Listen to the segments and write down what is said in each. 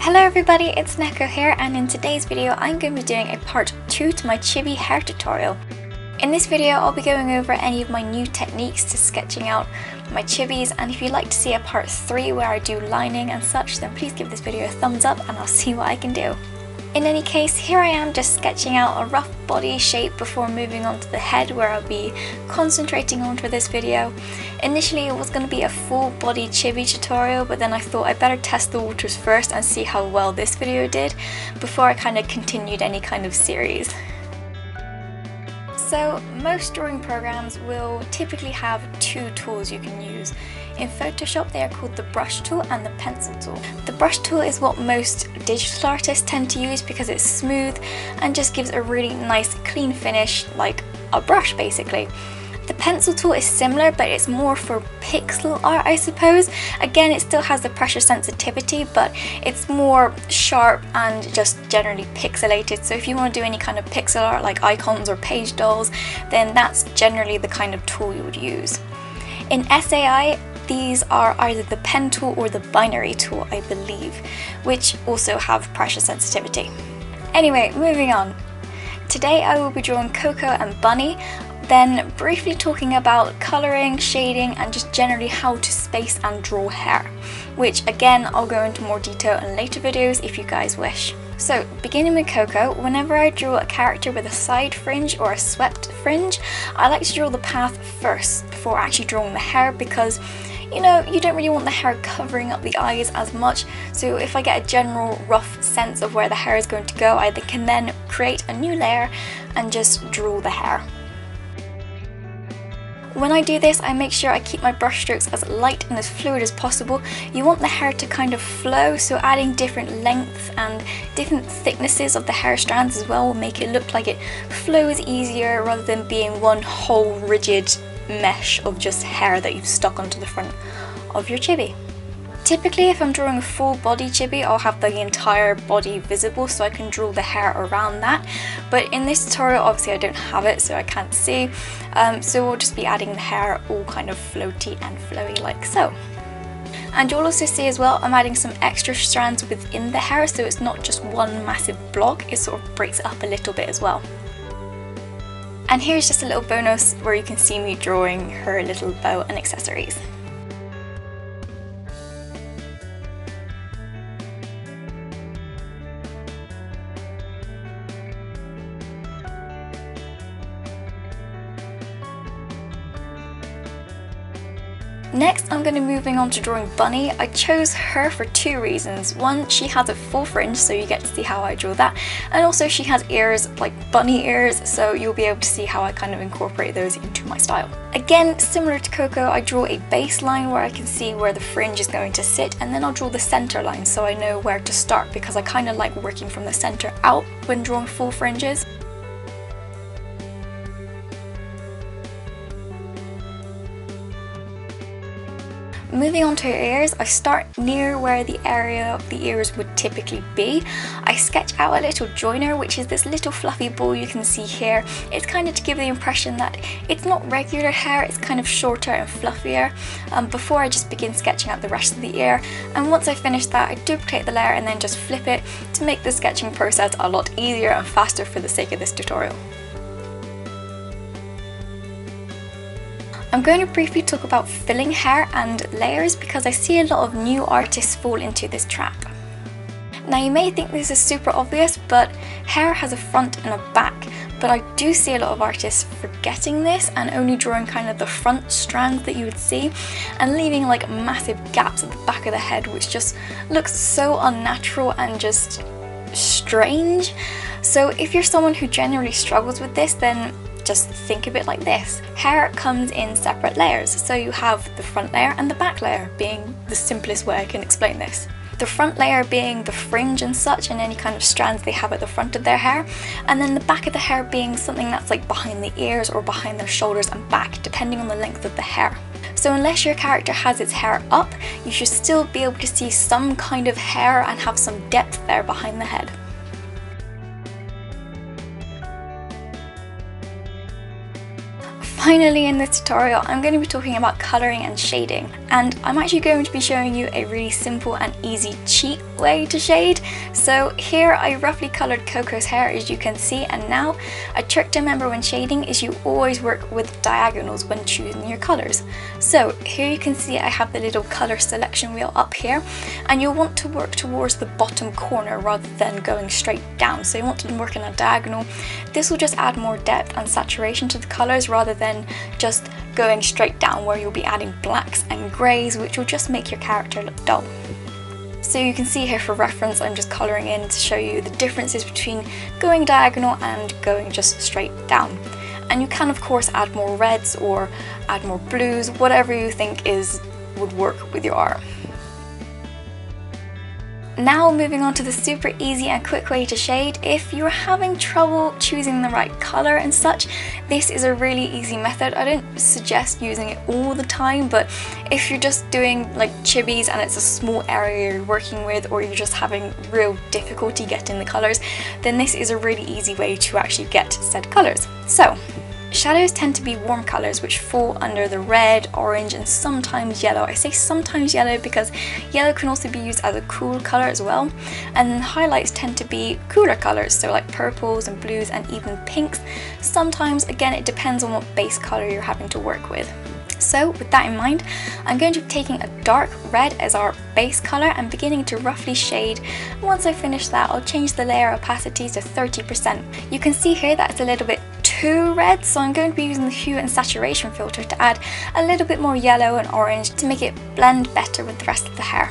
Hello everybody, it's Neko here, and in today's video I'm going to be doing a part 2 to my chibi hair tutorial. In this video I'll be going over any of my new techniques to sketching out my chibis, and if you'd like to see a part 3 where I do lining and such, then please give this video a thumbs up and I'll see what I can do. In any case, here I am just sketching out a rough body shape before moving on to the head, where I'll be concentrating on for this video. Initially it was going to be a full body chibi tutorial, but then I thought I'd better test the waters first and see how well this video did before I kind of continued any kind of series. So most drawing programs will typically have two tools you can use. In Photoshop they are called the brush tool and the pencil tool. The brush tool is what most digital artists tend to use because it's smooth and just gives a really nice clean finish, like a brush basically. The pencil tool is similar, but it's more for pixel art, I suppose. Again, it still has the pressure sensitivity, but it's more sharp and just generally pixelated. So if you want to do any kind of pixel art like icons or page dolls, then that's generally the kind of tool you would use. In SAI, these are either the pen tool or the binary tool, I believe, which also have pressure sensitivity. Anyway, moving on. Today I will be drawing Coco and Bunny, then briefly talking about colouring, shading and just generally how to space and draw hair, which again I'll go into more detail in later videos if you guys wish. So beginning with Coco, whenever I draw a character with a side fringe or a swept fringe, I like to draw the path first before actually drawing the hair, because you know, you don't really want the hair covering up the eyes as much, so if I get a general rough sense of where the hair is going to go, I can then create a new layer and just draw the hair. When I do this, I make sure I keep my brush strokes as light and as fluid as possible. You want the hair to kind of flow, so adding different lengths and different thicknesses of the hair strands as well will make it look like it flows easier rather than being one whole rigid mesh of just hair that you've stuck onto the front of your chibi. Typically, if I'm drawing a full body chibi, I'll have the entire body visible so I can draw the hair around that. But in this tutorial, obviously I don't have it, so I can't see. So we'll just be adding the hair all kind of floaty and flowy like so. And you'll also see as well, I'm adding some extra strands within the hair, so it's not just one massive block, it sort of breaks it up a little bit as well. And here's just a little bonus where you can see me drawing her little bow and accessories. Next, I'm going to be moving on to drawing Bunny. I chose her for two reasons. One, she has a full fringe, so you get to see how I draw that, and also she has ears, like bunny ears, so you'll be able to see how I kind of incorporate those into my style. Again, similar to Coco, I draw a baseline where I can see where the fringe is going to sit, and then I'll draw the center line so I know where to start, because I kind of like working from the center out when drawing full fringes. Moving on to her ears, I start near where the area of the ears would typically be. I sketch out a little joiner, which is this little fluffy ball you can see here. It's kind of to give the impression that it's not regular hair, it's kind of shorter and fluffier, before I just begin sketching out the rest of the ear. And once I finish that, I duplicate the layer and then just flip it to make the sketching process a lot easier and faster for the sake of this tutorial. I'm going to briefly talk about filling hair and layers because I see a lot of new artists fall into this trap. Now you may think this is super obvious, but hair has a front and a back, but I do see a lot of artists forgetting this and only drawing kind of the front strands that you would see and leaving like massive gaps at the back of the head, which just looks so unnatural and just strange. So if you're someone who generally struggles with this, then just think of it like this. Hair comes in separate layers, so you have the front layer and the back layer, being the simplest way I can explain this. The front layer being the fringe and such and any kind of strands they have at the front of their hair, and then the back of the hair being something that's like behind the ears or behind their shoulders and back, depending on the length of the hair. So unless your character has its hair up, you should still be able to see some kind of hair and have some depth there behind the head. Finally, in this tutorial, I'm going to be talking about colouring and shading, and I'm actually going to be showing you a really simple and easy cheat way to shade. So here I roughly coloured Coco's hair, as you can see, and now a trick to remember when shading is you always work with diagonals when choosing your colours. So here you can see I have the little colour selection wheel up here, and you'll want to work towards the bottom corner rather than going straight down. So you want to work in a diagonal. This will just add more depth and saturation to the colours rather than just going straight down where you'll be adding blacks and greys, which will just make your character look dull. So you can see here for reference, I'm just colouring in to show you the differences between going diagonal and going just straight down. And you can of course add more reds or add more blues, whatever you think would work with your art. Now moving on to the super easy and quick way to shade. If you're having trouble choosing the right colour and such, this is a really easy method. I don't suggest using it all the time, but if you're just doing like chibis and it's a small area you're working with, or you're just having real difficulty getting the colours, then this is a really easy way to actually get said colours. So shadows tend to be warm colours which fall under the red, orange and sometimes yellow. I say sometimes yellow because yellow can also be used as a cool colour as well. And then highlights tend to be cooler colours, so like purples and blues and even pinks. Sometimes, again, it depends on what base colour you're having to work with. So with that in mind, I'm going to be taking a dark red as our base colour and beginning to roughly shade. Once I finish that, I'll change the layer opacity to 30%. You can see here that it's a little bit too red, so I'm going to be using the hue and saturation filter to add a little bit more yellow and orange to make it blend better with the rest of the hair.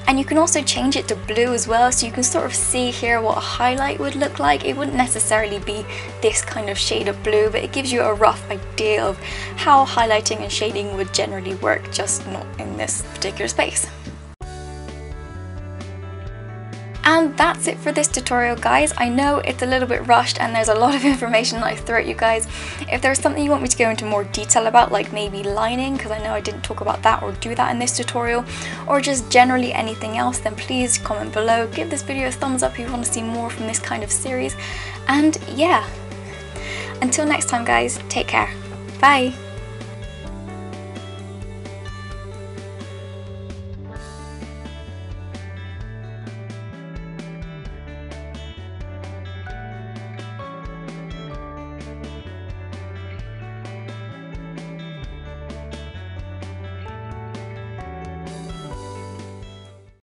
And you can also change it to blue as well, so you can sort of see here what a highlight would look like. It wouldn't necessarily be this kind of shade of blue, but it gives you a rough idea of how highlighting and shading would generally work, just not in this particular space. And that's it for this tutorial, guys. I know it's a little bit rushed and there's a lot of information that I threw at you guys. If there's something you want me to go into more detail about, like maybe lining, because I know I didn't talk about that or do that in this tutorial, or just generally anything else, then please comment below. Give this video a thumbs up if you want to see more from this kind of series. And yeah, until next time guys, take care. Bye!